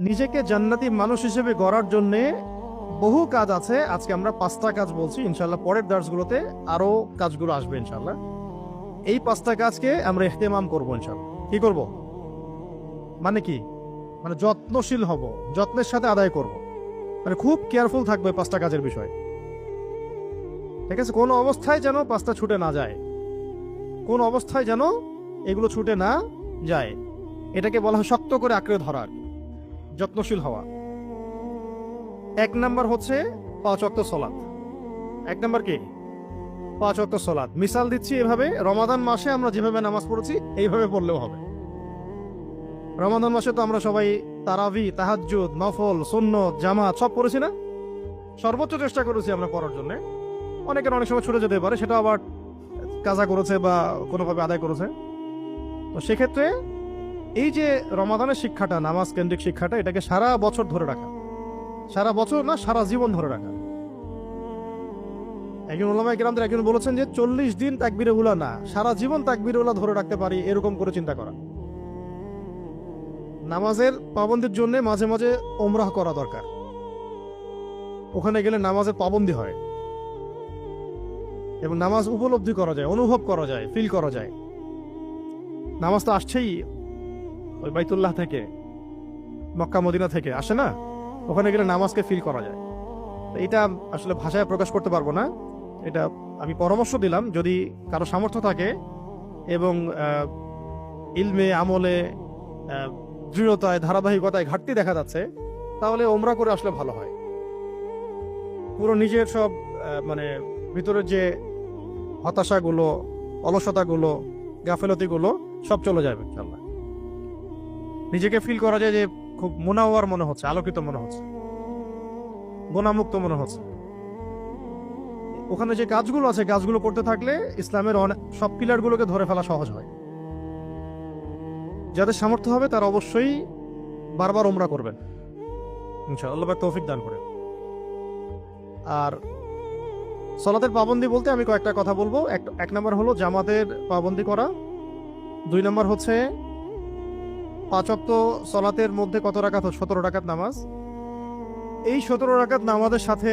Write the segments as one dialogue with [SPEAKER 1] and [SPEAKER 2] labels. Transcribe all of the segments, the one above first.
[SPEAKER 1] নিজেকে জান্নাতি মানুষ হিসেবে গড়ার জন্য বহু কাজ আছে। আজকে আমরা 5টা কাজ বলছি, ইনশাল্লাহ পরের দার্সগুলোতে আরো কাজগুলো আসবে ইনশাল্লাহ। এই 5টা কাজকে আমরা ইহতেমাম করবো ইনশাল্লাহ। কি করব মানে কি, মানে যত্নশীল হব, যত্নের সাথে আদায় করব, মানে খুব কেয়ারফুল থাকবে 5টা কাজের বিষয়। ঠিক আছে, কোনো অবস্থায় যেন 5টা ছুটে না যায়, কোন অবস্থায় যেন এগুলো ছুটে না যায়। এটাকে বলা হয় শক্ত করে আঁকড়ে ধরার, যত্নশীল হওয়া। 1 নাম্বার হচ্ছে 5 ওয়াক্ত সালাত। 1 নাম্বার কি? 5 ওয়াক্ত সালাত। মিসাল দিচ্ছি এভাবে, রমাদান মাসে আমরা যেভাবে নামাজ পড়েছি এইভাবে পড়লেও হবে। রমাদান মাসে তো আমরা সবাই তারাবি, তাহাজ্জুদ, নফল, সুন্নত, জামাত সব পড়েছি না? সর্বোচ্চ চেষ্টা করেছি আমরা পড়ার জন্য। অনেকের অনেক সময় ছুটে যেতে পারে, সেটা আবার কাজা করেছে বা কোনোভাবে আদায় করেছে। তো সেক্ষেত্রে এই যে রমাদানের শিক্ষাটা, নামাজ কেন্দ্রিক শিক্ষাটা, এটাকে সারা বছর ধরে রাখা, সারা বছর না সারা জীবন ধরে রাখা। একজন ওলামায়ে কেরামদের একজন বলেছেন যে 40 দিন তাকবীরে উলা না, সারা জীবন তাকবীরে উলা ধরে রাখতে পারি, এরকম করে চিন্তা করা। নামাজের পাবন্দির জন্য মাঝে মাঝে ওমরাহ করা দরকার। ওখানে গেলে নামাজের পাবন্দি হয় এবং নামাজ উপলব্ধি করা যায়, অনুভব করা যায়, ফিল করা যায়। নামাজ তো আসছেই ওই বাইতুল্লাহ থেকে, মক্কা মদিনা থেকে আসে না? ওখানে গেলে নামাজকে ফিল করা যায়। এটা আসলে ভাষায় প্রকাশ করতে পারবো না। এটা আমি পরামর্শ দিলাম, যদি কারো সামর্থ্য থাকে এবং ইলমে, আমলে, দৃঢ়তায়, ধারাবাহিকতায় ঘাটতি দেখা যাচ্ছে, তাহলে ওমরা করে আসলে ভালো হয়। পুরো নিজের সব মানে ভিতরের যে হতাশাগুলো, অলসতাগুলো, গাফেলতিগুলো সব চলে যাবে ইনশাআল্লাহ। নিজেকে ফিল করা যায় যে খুব মুনাওয়ার মনে হচ্ছে, আলোকিত মনে হচ্ছে, গুনাহমুক্ত মনে হচ্ছে। ওখানে যে কাজগুলো আছে, কাজগুলো করতে থাকলে ইসলামের সব পিলারগুলোকে ধরে ফেলা সহজ হয়। যাদের সামর্থ্য হবে তারা অবশ্যই বারবার ওমরা করবেন ইনশাআল্লাহ, আল্লাহ তৌফিক দান করে। আর সালাতের পাবন্দি বলতে আমি কয়েকটা কথা বলবো। 1 নাম্বার হলো জামাতের পাবন্দি করা। 2 নাম্বার হচ্ছে 5 ওয়াক্ত সালাতের মধ্যে কত রাকাত? 17 রাকাত নামাজ। এই 17 রাকাত নামাজের সাথে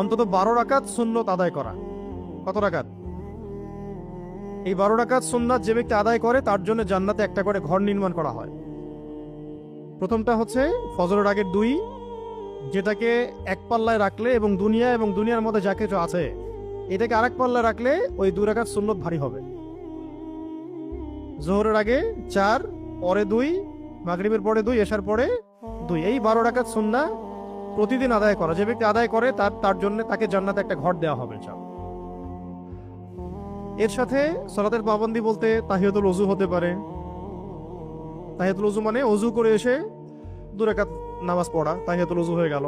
[SPEAKER 1] অন্তত 12 রাকাত সুন্নত আদায় করা। কত রাকাত? এই 12 রাকাত সুন্নাত যে ব্যক্তি আদায় করে তার জন্য জান্নাতে একটা করে ঘর নির্মাণ করা হয়। প্রথমটা হচ্ছে ফজরের আগের 2, যেটাকে এক পাল্লায় রাখলে এবং দুনিয়ার মধ্যে যা কিছু আছে এটাকে আরেক পাল্লায় রাখলে ওই 2 রাকাত সুন্নত ভারী হবে। জোহরের আগে 4, পরে 2, মাগরিবের পরে 2, এশার পরে 2, এই 12 রাকাত সুন্নাহ প্রতিদিন আদায় করা। যে ব্যক্তি আদায় করে তার জন্য তাকে জান্নাতে একটা ঘর দেওয়া হবে ইনশাআল্লাহ। এর সাথে সালাতের পাবন্দি বলতে তাহিয়াতুল ওযু হতে পারে। তাহিয়াতুল ওযু মানে ওযু করে এসে 2 রাকাত নামাজ পড়া, তাহিয়াতুল ওযু হয়ে গেল।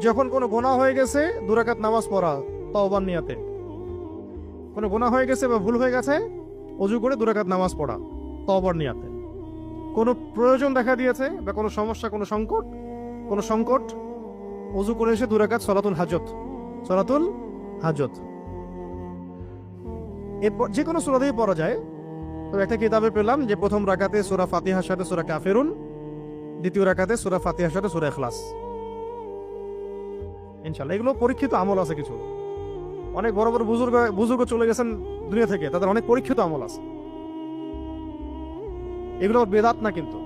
[SPEAKER 1] যখন কোনো গুনাহ হয়ে গেছে 2 রাকাত নামাজ পড়া তওবার নিয়াতে। কোনো গুনাহ হয়ে গেছে বা ভুল হয়ে গেছে, ওযু করে 2 রাকাত নামাজ পড়া তওবার নিয়াতে। কোনো প্রয়োজন দেখা দিয়েছে বা কোনো সমস্যা, কোনো সংকট, ওযু করে এসে 2 রাকাত সালাতুল হাজত। এরপর যে কোনো সূরা দিয়ে পড়া যায়। তো একটা কিতাবে পেলাম যে প্রথম রাকাতে সূরা ফাতিহার সাথে সূরা কাফিরুন, দ্বিতীয় রাকাতে সূরা ফাতিহার সাথে সূরা ইখলাস। ইনশাআল্লাহ এগুলো পরীক্ষিত আমল আছে কিছু। অনেক বড় বড় বুজুর্গ চলে গেছেন দুনিয়া থেকে, তাদের অনেক পরীক্ষিত আমল আছে। এগুলো বেদাত না, কিন্তু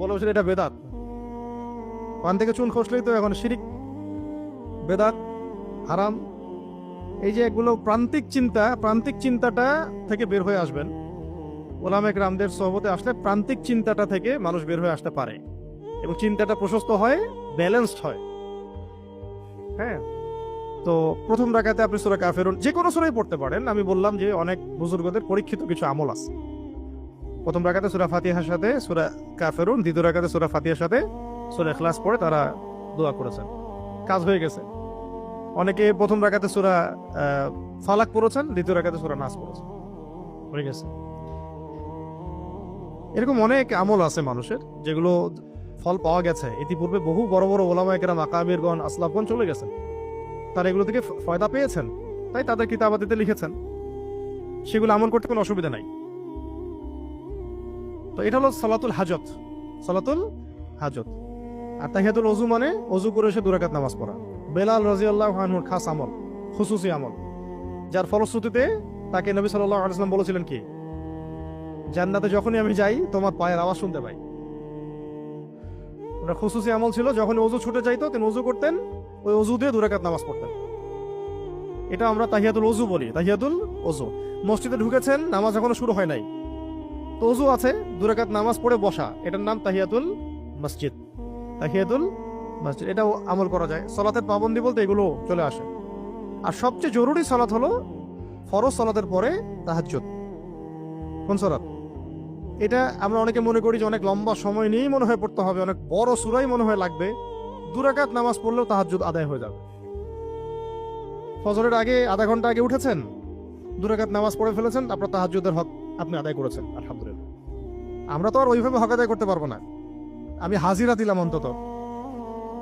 [SPEAKER 1] বলে বসে এটা বেদাত। পান থেকে চুন খসলেই তো এখন শিরিক, বেদাত, হারাম। এই যে এগুলো প্রান্তিক চিন্তাটা থেকে বের হয়ে আসবেন। ওলামায়ে কেরামদের সোহবতে আসলে প্রান্তিক চিন্তাটা থেকে মানুষ বের হয়ে আসতে পারে এবং চিন্তাটা প্রশস্ত হয়, ব্যালেন্সড হয়। হ্যাঁ, তো প্রথম রাকাতে আপনি সূরা কাফিরুন যে কোনো সূরাই পড়তে পারেন। আমি বললাম যে অনেক বুজুর্গদের পরীক্ষিত কিছু আমল আছে। প্রথম রাকাতে সূরা ফাতিহার সাথে সূরা কাফিরুন, দ্বিতীয় রাকাতে সূরা ফাতিহার সাথে সূরা ইখলাস পড়ে তারা দোয়া করেছেন, কাজ হয়ে গেছে। অনেকে প্রথম রাকাতে সূরা ফালাক পড়েছেন, দ্বিতীয় রাকাতে সূরা নাস পড়েছেন, হয়ে গেছে। এরকম অনেক আমল আছে মানুষের যেগুলো ফল পাওয়া গেছে। ইতিপূর্বে বহু বড় বড় ওলামায়ে কেরাম, আকাবিরগণ, আসলাফগণ চলে গেছেন, তারা এগুলো থেকে ফায়দা পেয়েছেন, তাই তাদের কিতাবাতিতে লিখেছেন। সেগুলো আমল করতে কোনো অসুবিধা নাই। তো এটা হলো সালাতুল হাজত, সালাতুল হাজত। আর তাহিয়াতুল ওযু মানে ওযু করে এসে 2 রাকাত নামাজ পড়া। বেলাল রাদিয়াল্লাহু আনহুর খাস আমল, খুসুসি আমল, যার ফলশ্রুতিতে তাকে নবী সাল্লাল্লাহু আলাইহি ওয়াসাল্লাম বলেছিলেন কি, জান্নাতে যখনই আমি যাই তোমার পায়ের আওয়াজ শুনতে পাই। ওটা খুসুসি আমল ছিল, যখন ওযু ছুটে যাইতো তিনি ওযু করতেন, ওই ওযু দিয়ে 2 রাকাত নামাজ পড়তেন। এটা আমরা তাহিয়াতুল ওযু বলি, তাহিয়াতুল ওযু। মসজিদে ঢুকেছেন, নামাজ এখনো শুরু হয় নাই, তো ওযু আছে, 2 রাকাত নামাজ পড়ে বসা, এটার নাম তাহিয়াতুল মসজিদ। তাহিয়াতুল মসজিদ, এটাও আমল করা যায়। সালাতের পাবন্দি বলতে এগুলো চলে আসে। আর সবচেয়ে জরুরি সালাত হলো ফরজ সালাতের পরে তাহাজ্জুদ। কোন সালাত? এটা আমরা অনেকে মনে করি যে অনেক লম্বা সময় নিয়েই মনে হয় পড়তে হবে, অনেক বড় সূরাই মনে হয় লাগবে। 2 রাকাত নামাজ পড়লেও তাহাজ্জুদ আদায় হয়ে যাবে। ফজরের আগে আধা ঘন্টা আগে উঠেছেন, 2 রাকাত নামাজ পড়ে ফেলেছেন, আপনার তাহাজ্জুদের হক আপনি আদায় করেছেন, আলহামদুলিল্লাহ। আমরা তো আর ওইভাবে হক আদায় করতে পারবো না। আমি হাজিরা দিলাম অন্তত,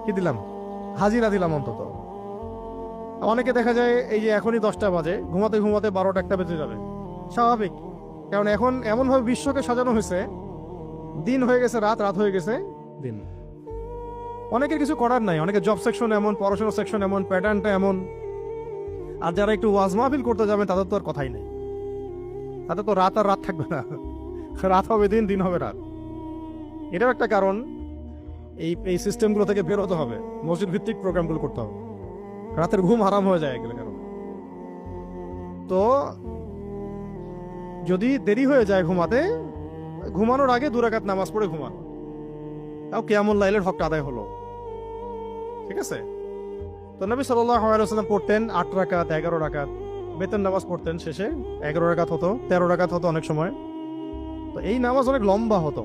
[SPEAKER 1] কি দিলাম? হাজিরা দিলাম অন্তত। অনেকে দেখা যায় এই যে এখনই 10টা বাজে, ঘুমাতে ঘুমাতে 12টা 1টা বেজে যাবে, স্বাভাবিক। কারণ এখন এমনভাবে বিশ্বকে সাজানো হয়েছে, দিন হয়ে গেছে রাত, রাত হয়ে গেছে দিন। অনেকের কিছু করার নাই, অনেকে জব সেকশন এমন, পড়াশোনা সেকশন এমন, প্যাটার্নটা এমন। আর যারা একটু ওয়াজ মাহফিল করতে যাবেন তাদের তো আর কথাই নেই, তাদের তো রাত আর রাত থাকবে না, রাত হবে দিন, দিন হবে রাত। এটাও একটা কারণ, এই সিস্টেমগুলো থেকে বের হতে হবে, মসজিদ ভিত্তিক প্রোগ্রামগুলো করতে হবে। রাতের ঘুম হারাম হয়ে যায় এগুলো কারণ। তো যদি দেরি হয়ে যায় ঘুমাতে, ঘুমানোর আগে 2 রাকাত নামাজ পড়ে ঘুমান, তাও কিয়ামুল লাইলের হকটা আদায় হলো। ঠিক আছে? তো নবী সাল্লাল্লাহু আলাইহি ওয়াসাল্লাম পড়তেন 8 রাকাত, 11 রাকাত, বেতন নামাজ পড়তেন, শেষে 11 রাকাত হতো, 13 রাকাত হতো অনেক সময়। তো এই নামাজ অনেক লম্বা হতো,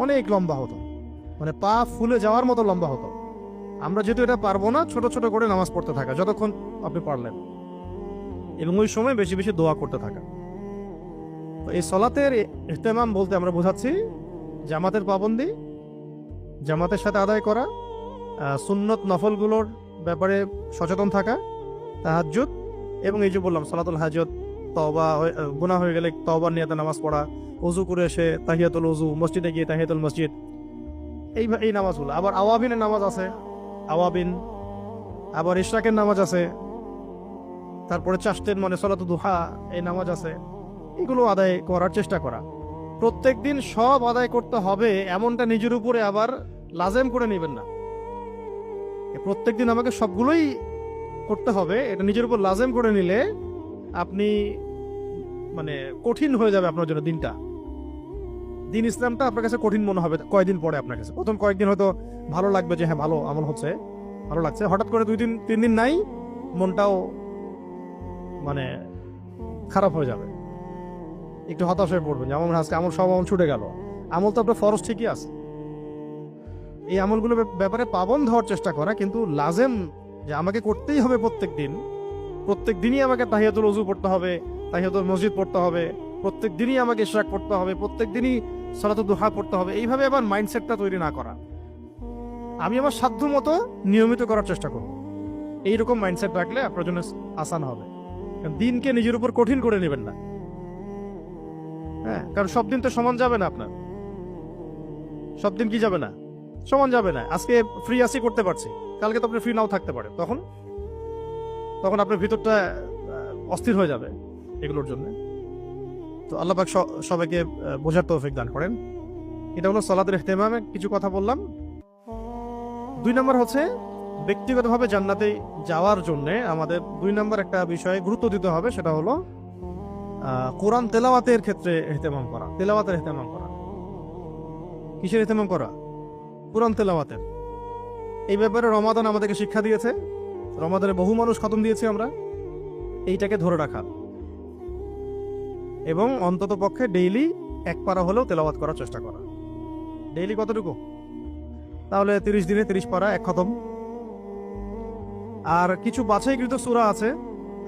[SPEAKER 1] অনেক লম্বা হতো, মানে পা ফুলে যাওয়ার মতো লম্বা হতো। আমরা যেহেতু এটা পারবো না, ছোট ছোট করে নামাজ পড়তে থাকা যতক্ষণ আপনি পারলেন, এবং ওই সময় বেশি বেশি দোয়া করতে থাকা। তো এই সালাতের ইহতেমাম বলতে আমরা বোঝাচ্ছি জামাতের পাবন্দি, জামাতের সাথে আদায় করা, সুন্নত নফলগুলোর ব্যাপারে সচেতন থাকা, তাহাজ্জুদ, এবং এই যে বললাম সালাতুল হাজত, তওবা, গুনাহ হয়ে গেলে তওবার নিয়তে নামাজ পড়া, ওযু করে এসে তাহিয়াতুল ওযু, মসজিদে গিয়ে তাহিয়াতুল মসজিদ, এই নামাজগুলো। আবার আওয়াবিনের নামাজ আছে, আওয়াবিন, আবার ইশরাকের নামাজ আছে, তারপরে চাষতের মানে সালাতুদ দুহা, এই নামাজ আছে। এগুলো আদায় করার চেষ্টা করা। প্রত্যেক দিন সব আদায় করতে হবে এমনটা নিজের উপরে আবার লাজেম করে নেবেন না। প্রত্যেক দিন আমাকে সবগুলোই করতে হবে, এটা নিজের উপর লাজেম করে নিলে আপনি মানে কঠিন হয়ে যাবে আপনার জন্য দিনটা। দিন ইসলামটা আপনার কাছে কঠিন মনে হবে কয়েকদিন পরে। আপনার কাছে প্রথম কয়েকদিন হয়তো ভালো লাগবে যে হ্যাঁ ভালো আমল হচ্ছে, ভালো লাগছে। হঠাৎ করে 2 দিন 3 দিন নাই, মনটাও মানে খারাপ হয়ে যাবে, একটু হতাশ হয়ে পড়বেন, যেমন আজকে আমল সব আমল ছুটে গেল। আমল তো আপনার ফরজ ঠিকই আছে, এই আমলগুলোর ব্যাপারে পাবন্দ হওয়ার চেষ্টা করা, কিন্তু লাজেম যে আমাকে করতেই হবে প্রত্যেক দিনই আমাকে তাহিয়াতুল ওযু পড়তে হবে, তাহিয়াতুল মসজিদ পড়তে হবে, প্রত্যেক দিনই আমাকে ইশরাক পড়তে হবে, প্রত্যেক দিনই সালাতুদ দুহা পড়তে হবে, এইভাবে আবার মাইন্ডসেটটা তৈরি না করা। আমি আমার সাধ্য মতো নিয়মিত করার চেষ্টা করব, এইরকম মাইন্ডসেট রাখলে আপনার জন্য আসান হবে। দিনকে নিজের উপর কঠিন করে নেবেন না, হ্যাঁ, কারণ সব দিন তো সমান যাবে না আপনার, সব দিন কি যাবে না, সমান যাবে না। আজকে ফ্রি আছি, করতে পারছি, কালকে তো আপনি ফ্রি নাও থাকতে পারে, তখন আপনার ভিতরটা অস্থির হয়ে যাবে এগুলোর জন্য। তো আল্লাহ পাক সবাইকে বোঝার তৌফিক দান করেন। এটা হলো সালাতের ইহতেমামে কিছু কথা বললাম। 2 নম্বর হচ্ছে ব্যক্তিগতভাবে জান্নাতে যাওয়ার জন্য আমাদের 2 নম্বর একটা বিষয়ে গুরুত্ব দিতে হবে, সেটা হলো কোরআন তেলাওয়াতের ক্ষেত্রে ইহতেমাম করা। তেলাওয়াতের ইহতেমাম করা, কিসের ইহতেমাম করা? কোরআন তেলাওয়াতের। এই ব্যাপারে রমাদান আমাদেরকে শিক্ষা দিয়েছে, রমাদানে বহু মানুষ খতম দিয়েছি আমরা। এইটাকে ধরে রাখা এবং অন্তত পক্ষে ডেইলি 1 পারা হলেও তেলাওয়াত করার চেষ্টা করা। ডেইলি কতটুকু? তাহলে 30 দিনে 30 পারা, 1 খতম। আর কিছু বাছাইকৃত সূরা আছে,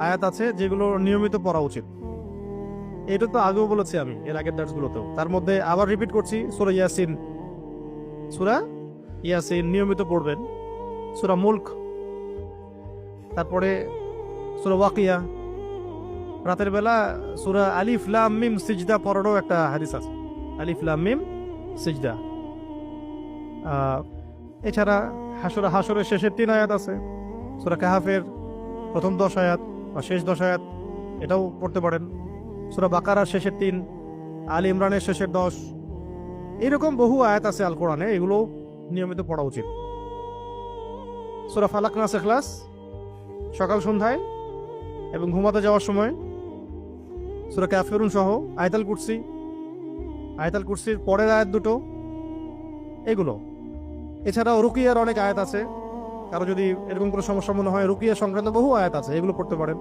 [SPEAKER 1] আয়াত আছে, যেগুলো নিয়মিত পড়া উচিত। এটা তো আগেও বলেছি আমি এর আগের দার্সগুলোতেও, তার মধ্যে আবার রিপিট করছি, সূরা ইয়াসিন। সূরা ইয়াসিন নিয়মিত পড়বেন, সূরা মুলক, তারপরে সূরা ওয়াকিয়া। রাতের বেলা সূরা আলিফ লাম মিম সিজদা পড়ারও একটা হাদিস আছে, আলিফ লাম মিম সিজদা। এছাড়া হাসরের শেষের 3 আয়াত আছে, সূরা কাহাফের প্রথম 10 আয়াত বা শেষ 10 আয়াত, এটাও পড়তে পারেন। সূরা বাকারার শেষের 3, আলী ইমরানের শেষের 10, এরকম বহু আয়াত আছে আল কোরআনে, এগুলো নিয়মিত পড়া উচিত। সূরা ফালাক, নাস, ইখলাস সকাল সন্ধ্যায় এবং ঘুমাতে যাওয়ার সময়, সূরা কাফিরুন সহ, আয়াতুল কুরসির পরের আয়াত দুটো, এগুলো। এছাড়াও রুকিয়ার অনেক আয়াত আছে, কারো যদি এরকম কোনো সমস্যা মনে হয়, রুকিয়া সংক্রান্ত বহু আয়াত আছে, এগুলো পড়তে পারেন।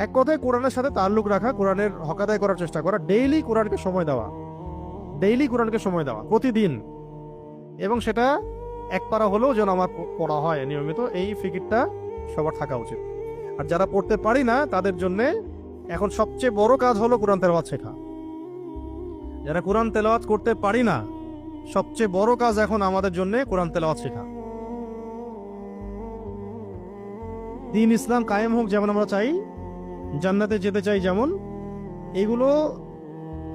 [SPEAKER 1] এক কথায় কোরআনের সাথে তাল্লুক রাখা, কোরআনের হক আদায় করার চেষ্টা করা, ডেইলি কোরআনকে সময় দেওয়া প্রতিদিন, এবং সেটা এক পারা হলেও যেন আমার পড়া হয় নিয়মিত, এই ফিকিরটা সবার থাকা উচিত। আর যারা পড়তে পারি না তাদের জন্য এখন সবচেয়ে বড় কাজ হলো কোরআন তেলাওয়াত শেখা। যারা কোরআন তেলাওয়াত করতে পারি না, সবচেয়ে বড় কাজ এখন আমাদের জন্য কোরআন তেলাওয়াত শেখা। দ্বীন ইসলাম কায়েম হোক যেমন আমরা চাই, জান্নাতে যেতে চাই যেমন, এগুলো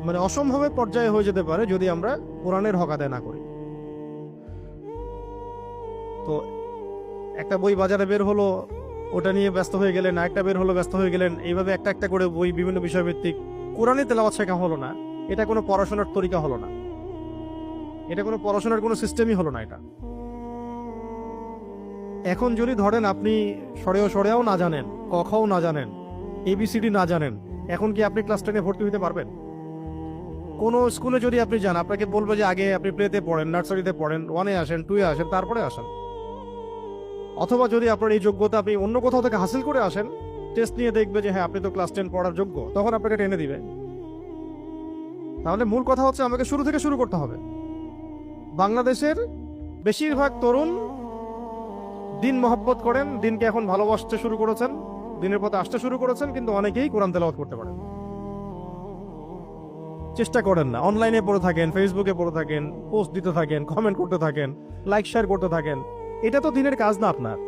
[SPEAKER 1] মানে অসম্ভবের পর্যায়ে হয়ে যেতে পারে যদি আমরা কোরআনের হক আদায় না করি। তো একটা বই বাজারে বের হলো, ওটা নিয়ে ব্যস্ত হয়ে গেলেন, একটা বের হলো, ব্যস্ত হয়ে গেলেন, এইভাবে একটা করে বই বিভিন্ন বিষয়ভিত্তিক কোরআনে তেলাওয়াত শেখা হলো না। এটা কোনো পড়াশোনার তরিকা হলো না, এটা কোনো পড়াশোনার কোনো সিস্টেমই হলো না। এটা এখন যদি ধরেন আপনি সরেও না জানেন, ক খও না জানেন, ABCD না জানেন, এখন কি আপনি ক্লাস 10-এ ভর্তি হতে পারবেন? কোনো স্কুলে যদি আপনি যান, আপনাকে বলবে যে আগে আপনি প্লেতে পড়েন, নার্সারিতে পড়েন, 1-এ আসেন, 2-এ আসেন, তারপরে আসেন। অথবা যদি আপনার এই যোগ্যতা আপনি অন্য কোথাও থেকে হাসিল করে আসেন, টেস্ট নিয়ে দেখবে যে হ্যাঁ আপনি তো ক্লাস 10 পড়ার যোগ্য, তখন আপনাকে টেনে দিবে। তাহলে মূল কথা হচ্ছে আমাকে শুরু থেকে শুরু করতে হবে। বাংলাদেশের বেশিরভাগ তরুণ দিন মহব্বত করেন, দিনকে এখন ভালোবাসতে শুরু করেছেন, দিনের পথে আসতে শুরু করেছেন, কিন্তু অনেকেই কোরআন তেলাওয়াত করতে পারেন, চেষ্টা করেন না। অনলাইনে পড়ে থাকেন, ফেসবুকে পড়ে থাকেন, পোস্ট দিতে থাকেন, কমেন্ট করতে থাকেন, লাইক শেয়ার করতে থাকেন। এটা তো দিনের কাজ না। আপনার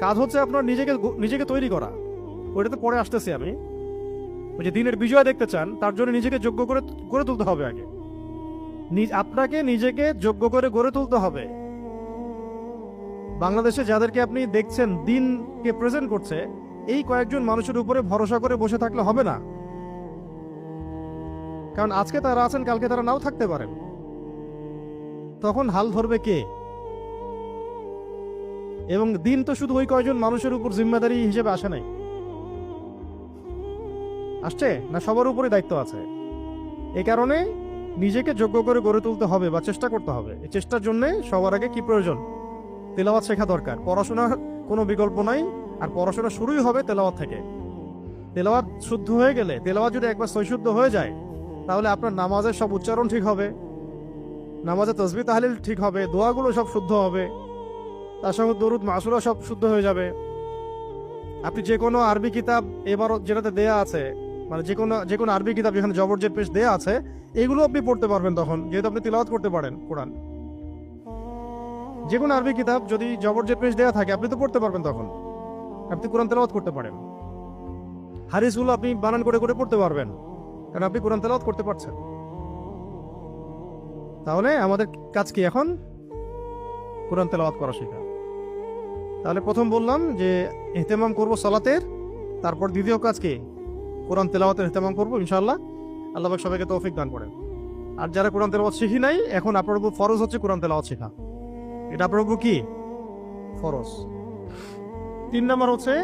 [SPEAKER 1] কাজ হচ্ছে আপনার নিজেকে তৈরি করা। ওইটা তো পরে আসতেছি আমি। ওই যে দিনের বিজয় দেখতে চান, তার জন্য নিজেকে যোগ্য করে গড়ে তুলতে হবে। আগে আপনাকে নিজেকে যোগ্য করে গড়ে তুলতে হবে। বাংলাদেশে যাদেরকে আপনি দেখছেন দিনকে প্রেজেন্ট করছে, এই কয়েকজন মানুষের উপরে ভরসা করে বসে থাকলে হবে না। কারণ আজকে তারা আছেন, কালকে তারা নাও থাকতে পারেন। তখন হাল ধরবে কে? এবং দিন তো শুধু ওই কয়েকজন মানুষের উপর জিম্মেদারি হিসেবে আসে নাই, আসছে না, সবার উপরে দায়িত্ব আছে। এই কারণে নিজেকে যোগ্য করে গড়ে তুলতে হবে বা চেষ্টা করতে হবে। এই চেষ্টার জন্য সবার আগে কি প্রয়োজন? তেলাওয়াত শেখা দরকার। পড়াশোনার কোনো বিকল্প নাই, আর পড়াশোনা শুরুই হবে তেলাওয়াত থেকে। তেলাওয়াত শুদ্ধ হয়ে গেলে, তেলাওয়াত যদি একবার সৈশুদ্ধ হয়ে যায়, তাহলে আপনার নামাজের সব উচ্চারণ ঠিক হবে, নামাজের তাসবিহ তাহলিল ঠিক হবে, দোয়াগুলো সব শুদ্ধ হবে, তার সঙ্গে দরুদ মাসুরা সব শুদ্ধ হয়ে যাবে। আপনি যে কোনো আরবি কিতাব এবার যেটাতে দেয়া আছে, মানে যে কোনো আরবি কিতাব যেখানে জবরজের পেশ দেয়া আছে, এগুলো আপনি পড়তে পারবেন তখন, যেহেতু আপনি তিলাওয়াত করতে পারেন কোরআন। যে কোনো আরবি কিতাব যদি জবরজের পেশ দেয়া থাকে, আপনি তো পড়তে পারবেন, তখন আপনি কোরআন তেলাওয়াত করতে পারেন। হাদিসগুলো আপনি বানান করে করে পড়তে পারবেন, কারণ আপনি কোরআন তেলাওয়াত করতে পারছেন। তাহলে আমাদের কাজ কি এখন? কোরআন তেলাওয়াত করা শেখা। তাহলে প্রথম বললাম যে ইহতেমাম করব সালাতের, তারপর দ্বিতীয় কাজ কি? কোরআন তেলাওয়াতের ইহতেমাম করব ইনশাআল্লাহ। আল্লাহ পাক সবাইকে তৌফিক দান করেন। আর যারা কোরআন তেলাওয়াত শিখি নাই, এখন আপনার উপর ফরজ হচ্ছে কোরআন তেলাওয়াত শেখা। এটা আপনার উপর কি ফরজ। 3 নম্বর হচ্ছে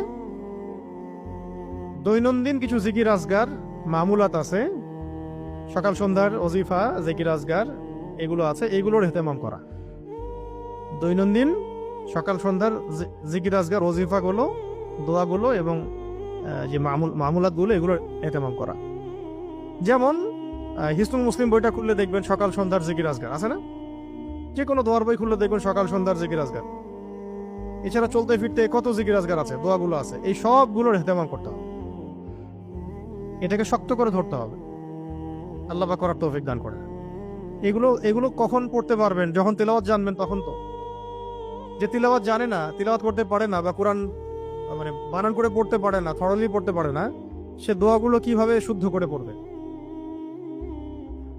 [SPEAKER 1] দৈনন্দিন কিছু জিকির আজগার মামুলাত আছে, সকাল সন্ধ্যার ওজিফা, জিকির আজগার এগুলো আছে, এগুলোর ইহতেমাম করা। দৈনন্দিন সকাল সন্ধ্যার জিকির আজগার, ওজিফাগুলো, দোয়াগুলো এবং যে মামুলাতগুলো, এগুলো ইহতেমাম করা। যেমন হিসনুল মুসলিম বইটা খুললে দেখবেন সকাল সন্ধ্যার জিকির আজগার আছে না? যে কোনো দোয়ার বই খুললে দেখবেন সকাল সন্ধ্যার জিকির আজগার। এছাড়া চলতে ফিরতে কত জিকির আজগার আছে, দোয়াগুলো আছে, এই সবগুলোর ইহতেমাম করতে হবে। এটাকে শক্ত করে ধরতে হবে। আল্লাহ পাক করার তৌফিক দান করে। এগুলো কখন পড়তে পারবেন? যখন তিলাওয়াত জানবেন, তখন তো। যে তিলাওয়াত জানে না, তিলাওয়াত করতে পারে না, বা কোরআন মানে বানান করে পড়তে পারে না, থরলি পড়তে পারে না, সে দোয়াগুলো কিভাবে শুদ্ধ করে পড়বে?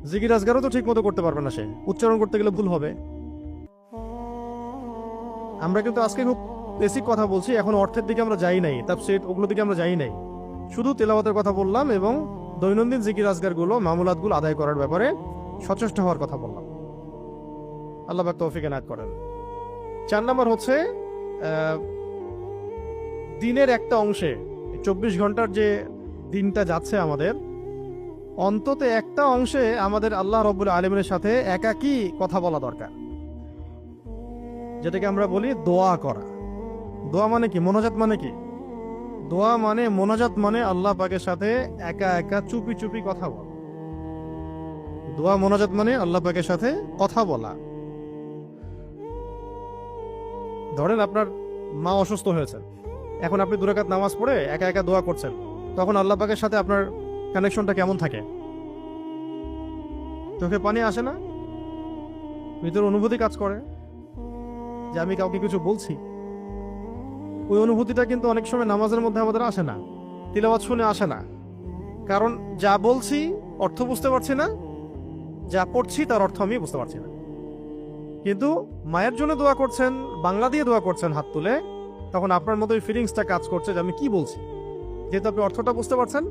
[SPEAKER 1] জিকির আজগারও তো ঠিক মতো করতে পারবে না, সে উচ্চারণ করতে গেলে ভুল হবে। আমরা কিন্তু আজকে খুব বেসিক কথা বলছি, এখন অর্থের দিকে আমরা যাই নাই, তাফসীর ওগুলো দিকে আমরা যাই নাই, শুধু তেলাওয়াতের কথা বললাম এবং দৈনন্দিন জিকির আজগারগুলো মামুলাতগুলো আদায় করার ব্যাপারে সচেষ্ট হওয়ার কথা বললাম। আল্লাহ পাক তৌফিক এনায়েত করেন। 4 নম্বর হচ্ছে দিনের একটা অংশে 24 ঘন্টার যে দিনটা যাচ্ছে আমাদের, অন্তত একটা অংশে আমাদের আল্লাহ রাব্বুল আলামিনের সাথে একাকী কথা বলা দরকার, যেটাকে আমরা বলি দোয়া করা। দোয়া মানে কি? মোনাজাত মানে কি? দোয়া মানে, মোনাজাত মানে আল্লাহ পাকের সাথে একা একা চুপি চুপি কথা বলা। দোয়া মোনাজাত মানে আল্লাহ পাকের সাথে কথা বলা। ধরেন আপনার মা অসুস্থ হয়েছে, এখন আপনি 2 রাকাত নামাজ পড়ে একা একা দোয়া করছেন, তখন আল্লাহ পাকের সাথে আপনার কানেকশনটা কেমন থাকে? চোখে পানি আসে না? ভিতরে অনুভূতি কাজ করে যে আমি কাউকে কিছু বলছি। ওই অনুভূতিটা কিন্তু অনেক সময় নামাজের মধ্যে আমাদের আসে না, তিলাওয়াত শুনে আসে না, কারণ যা বলছি অর্থ বুঝতে পারছি না, যা পড়ছি তার অর্থ আমি বুঝতে পারছি না। কিন্তু মায়ের জন্য দোয়া করছেন, বাংলা দিয়ে দোয়া করছেন হাত তুলে, তখন আপনার মতো ওই ফিলিংসটা কাজ করছে যে আমি কি বলছি, যেহেতু আপনি অর্থটা বুঝতে পারছেন,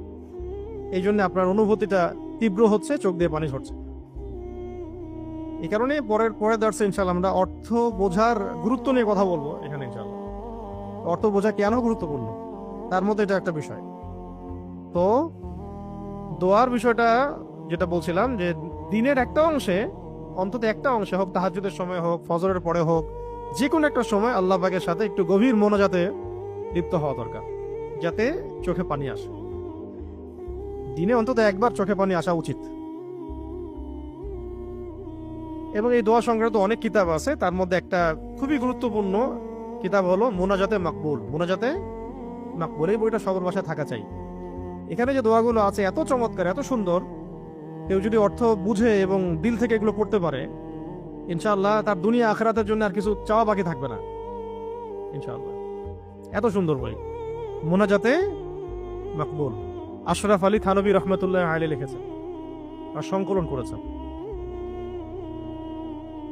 [SPEAKER 1] এই জন্য আপনার অনুভূতিটা তীব্র হচ্ছে, চোখ দিয়ে পানি ঝরছে। এই কারণে পরের দার্সে ইনশাআল্লাহ আমরা অর্থ বোঝার গুরুত্ব নিয়ে কথা বলবো এখানে ইনশাআল্লাহ। অর্থ বোঝা কেন গুরুত্বপূর্ণ তার মধ্যে এটা একটা বিষয়। তো দোয়ার বিষয়টা যেটা বলছিলাম, যে দিনের একটা অংশে, অন্তত একটা অংশে হোক, তাহাজ্জুদের সময় হোক, ফজরের পরে হোক, যে কোনো একটা সময় আল্লাহ পাকের সাথে একটু গভীর মোনাজাতে লিপ্ত হওয়া দরকার, যাতে চোখে পানি আসে। দিনে অন্তত একবার চোখে পানি আসা উচিত। এবং এই দোয়া সংক্রান্ত অনেক কিতাব আছে, তার মধ্যে একটা খুবই গুরুত্বপূর্ণ কিতাব হলো মুনাজাতে মাকবুল। মুনাজাতে মাকবুল, এই বইটা সবার বাসায় থাকা চাই। এখানে যে দোয়াগুলো আছে এত চমৎকার, এত সুন্দর, কেউ যদি অর্থ বুঝে এবং দিল থেকে এগুলো পড়তে পারে, ইনশাআল্লাহ তার দুনিয়া আখিরাতের জন্য আর কিছু চাওয়া বাকি থাকবে না ইনশাআল্লাহ। এত সুন্দর বই মুনাজাতে মাকবুল, আশরাফ আলী থানভী রহমতুল্লাহ আলাইহি লিখেছেন আর সংকলন করেছেন।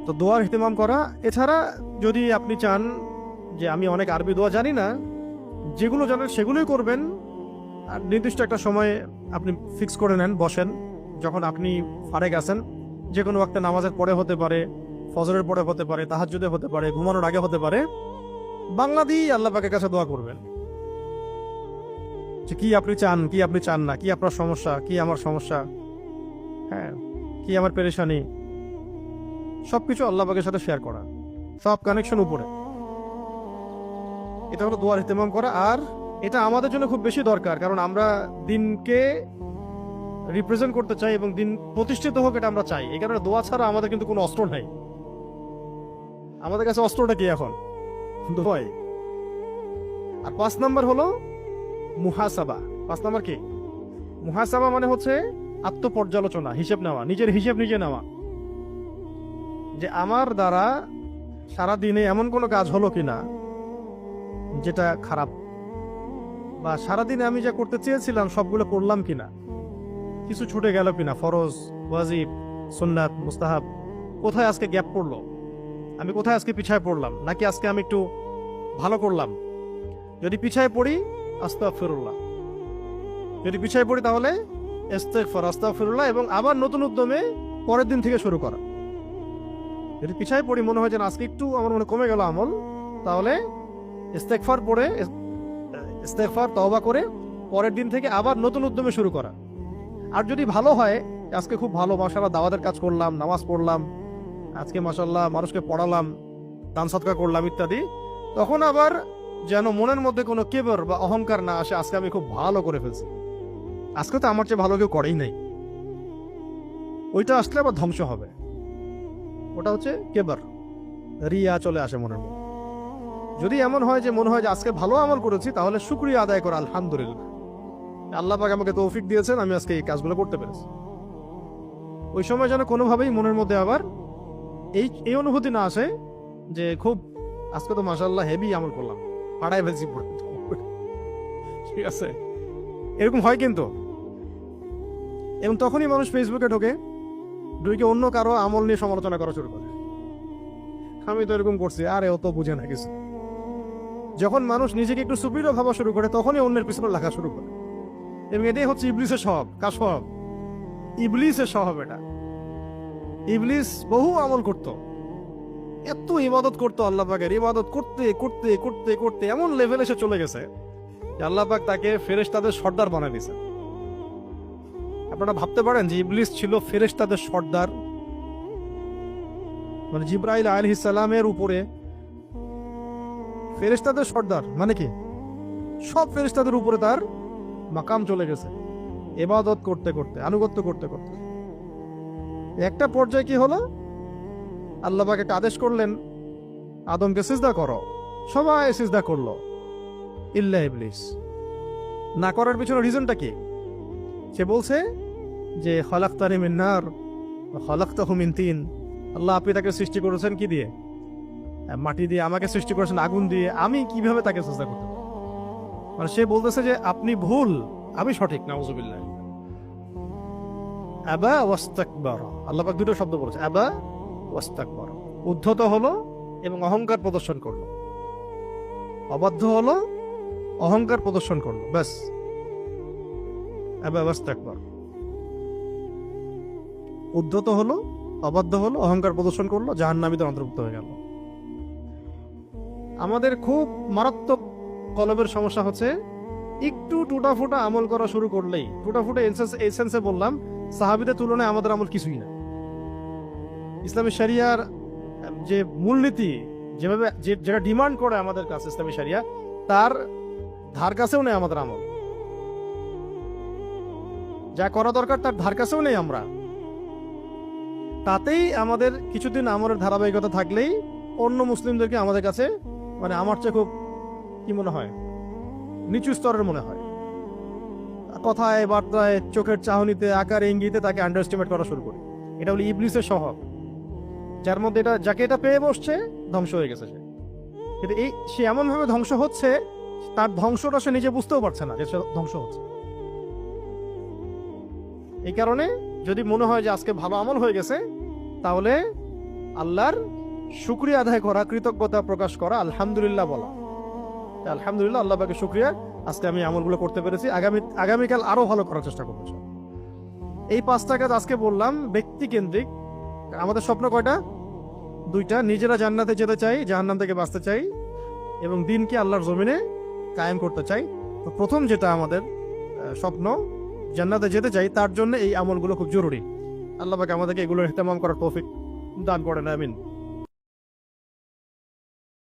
[SPEAKER 1] তো দোয়ার ইহতিমাম করা। এছাড়া যদি আপনি চান যে আমি অনেক আরবি দোয়া জানি না, যেগুলো জানেন সেগুলোই করবেন, আর নির্দিষ্ট একটা সময় আপনি ফিক্স করে নেন, বসেন, যখন আপনি ফারেক আছেন, যে কোনো একটা নামাজের পরে হতে পারে, ফজরের পরে হতে পারে, তাহাজ্জুদে হতে পারে, ঘুমানোর আগে হতে পারে, বাংলা দিয়ে আল্লাহ পাকের কাছে দোয়া করবেন যে কি আপনি চান, কি আপনি চান না, কি আপনার সমস্যা, কি আমার সমস্যা, হ্যাঁ, কি আমার পেরেশানি, সবকিছু আল্লাহ পাকের সাথে শেয়ার করা, সব কানেকশন উপরে। এটা হলো দোয়ার ইহতিমাম করা। আর এটা আমাদের জন্য খুব বেশি দরকার, কারণ আমরা দিনকে রিপ্রেজেন্ট করতে চাই এবং দিন প্রতিষ্ঠিত হোক, এটা আমরা চাই। এই কারণে দোয়া ছাড়া আমাদের কিন্তু কোনো অস্ত্র নাই। আমাদের কাছে অস্ত্রটা কি এখন? দোয়াই। আর 5 নাম্বার হলো মুহাসাবা। 5 নাম্বার কি? মুহাসাবা মানে হচ্ছে আত্মপর্যালোচনা, হিসেব নেওয়া, নিজের হিসেব নিজে নেওয়া, যে আমার দ্বারা সারা দিনে এমন কোনো কাজ হলো কিনা যেটা খারাপ, বা সারাদিনে আমি যা করতে চেয়েছিলাম সবগুলো করলাম কিনা, কিছু ছুটে গেল কিনা, ফরজ, ওয়াজিব, সুন্নাত, মুস্তাহাব, কোথায় আজকে গ্যাপ পড়লো, আমি কোথায় আজকে পিছায় পড়লাম, নাকি আজকে আমি একটু ভালো করলাম। যদি পিছায় পড়ি আস্তাগফিরুল্লাহ, যদি পিছায় পড়ি তাহলে ইস্তিগফার, আস্তাগফিরুল্লাহ, এবং আবার নতুন উদ্যমে পরের দিন থেকে শুরু করা। যদি পিছায় পড়ি, মনে হয় যে আজকে একটু আমার মনে কমে গেল আমল, তাহলে ইস্তেগফার পড়ে, ইস্তেগফার তওবা করে পরের দিন থেকে আবার নতুন উদ্যমে শুরু করা। আর যদি ভালো হয়, আজকে খুব ভালো, মাশাআল্লাহ দাওয়াতের কাজ করলাম, নামাজ পড়লাম, আজকে মাশাআল্লাহ মানুষকে পড়ালাম, দান সদকা করলাম ইত্যাদি, তখন আবার যেন মনের মধ্যে কোনো কেবর বা অহংকার না আসে, আজকে আমি খুব ভালো করে ফেলছি, আজকে তো আমার চেয়ে ভালো কেউ করেই নাই। ওইটা আসলে আবার ধ্বংস হবে। ওটা হচ্ছে কেবর, রিয়া চলে আসে মনের মধ্যে। যদি এমন হয় যে মনে হয় যে আজকে ভালো আমল করেছি, তাহলে শুকরিয়া আদায় করা, আলহামদুলিল্লাহ, আল্লাহ পাক আমাকে তৌফিক দিয়েছেন, আমি আজকে এই কাজগুলো করতে পেরেছি। ওই সময় যেন কোনোভাবেই মনের মধ্যে আবার এই অনুভূতি না আসে যে খুব আজকে তো মাশাআল্লাহ হেভি আমল করলাম, পাড়ায় ফেলছি, ঠিক আছে, এরকম হয় কিন্তু। এবং তখনই মানুষ ফেসবুকে ঢোকে, ঢুকে অন্য কারো আমল নিয়ে সমালোচনা করা শুরু করে। আমি তো এরকম করছি, আরে ও তো বুঝে না কিছু। যখন মানুষ নিজেকে একটু সুপিরিয়র ভাবা শুরু করে তখনই অন্যের পিছনে লেখা শুরু করে, এবং এটাই হচ্ছে ইবলিসের স্বভাব। কার স্বভাব? ইবলিসের স্বভাব এটা। ইবলিস বহু আমল করত, এত ইবাদত করতো আল্লাহ পাকের, ইবাদত করতে করতে করতে করতে এমন লেভেলে সে চলে গেছে যে আল্লাহ পাক তাকে ফেরেশতাদের সর্দার বানায় দিয়েছে। আপনারা ভাবতে পারেন যে ইবলিস ছিল ফেরেশতাদের সর্দার, মানে জিব্রাইল আলাইহিস সালামের উপরে ফেরেশতাদের সর্দার, মানে কি সব ফেরেশতাদের উপরে তার মাকাম চলে গেছে ইবাদত করতে করতে, আনুগত্য করতে করতে। একটা পর্যায়ে কি হলো, আল্লাহ পাক একটা আদেশ করলেন, আদমকে সিজদা করো। সবাই সিজদা করলো ইল্লা ইবলিস। না করার পিছনে রিজনটা কি? সে বলছে যে খলাকতানি মিন নার ওয়া খলাকতাহু মিন তিন। আল্লাহ, আপনি তাকে সৃষ্টি করেছেন কি দিয়ে? মাটি দিয়ে। আমাকে সৃষ্টি করেছেন আগুন দিয়ে, আমি কিভাবে তাকে সিজদা করতে পারি? মানে সে বলতেছে যে আপনি ভুল, আমি সঠিক। নাউজুবিল্লাহ। আবা ওয়াস্তাকবার। আল্লাহ পাক দুটো শব্দ বলেছে, আবা ওয়াস্তাকবার। উদ্ধত হলো এবং অহংকার প্রদর্শন করলো, অবাধ্য হলো, অহংকার প্রদর্শন করলো, ব্যাস। আবা ওয়াস্তাকবার, উদ্ধত হলো, অবাধ্য হলো, অহংকার প্রদর্শন করলো, জাহান্নামীদের অন্তর্ভুক্ত হয়ে গেল। আমাদের খুব মারাত্মক কলবের সমস্যা হচ্ছে, একটু টুটাফুটা আমল করা শুরু করলেই, টুটাফুটা এসেন্সে বললাম, সাহাবীদের তুলনায় আমাদের আমল কিছুই না। ইসলামী শরিয়ার যে মূলনীতি, যেভাবে যেটা ডিমান্ড করে আমাদের কাছে ইসলামী শরিয়া, তার ধার কাছেও নেই আমাদের আমল। যা করা দরকার তার ধার কাছেও নেই আমরা। তাতেই আমাদের কিছুদিন আমলের ধারাবাহিকতা থাকলেই অন্য মুসলিমদেরকে আমাদের কাছে, মানে আমার চেয়ে খুব কি মনে হয়, নিচু স্তরের মনে হয়। কথায় বার্তায়, চোখের চাহনিতে, আকারে ইঙ্গিতে তাকে আন্ডারস্টিমেট করা শুরু করে। এটা হলো ইবলিসের স্বভাব, যার মধ্যে এটা, যাকে এটা পেয়ে বসছে ধ্বংস হয়ে গেছে সে। কিন্তু সে এমন ভাবে ধ্বংস হচ্ছে, তার ধ্বংসটা সে নিজে বুঝতেও পারছে না যে সে ধ্বংস হচ্ছে। এই কারণে যদি মনে হয় যে আজকে ভালো আমল হয়ে গেছে, তাহলে আল্লাহর শুকরিয়া আদায় করা, কৃতজ্ঞতা প্রকাশ করা, আলহামদুলিল্লাহ বলা, আলহামদুলিল্লাহ, আল্লাহ পাকের শুকরিয়া, আজকে আমি আমলগুলো করতে পেরেছি, আগামীকাল আরো ভালো করার চেষ্টা করবো। এই 5টা কাজ আজকে বললাম ব্যক্তি কেন্দ্রিক। আমাদের স্বপ্ন কয়টা? 2টা। নিজেরা জান্নাতে যেতে চাই, জাহান্নাম থেকে বাঁচতে চাই, এবং দিনকে আল্লাহর জমিনে কায়েম করতে চাই। তো প্রথম যেটা আমাদের স্বপ্ন, জান্নাতে যেতে চাই, তার জন্য এই আমলগুলো খুব জরুরি। আল্লাহ পাক আমাদেরকে এগুলোর ইহতেমাম করার তৌফিক দান করেন, আমিন।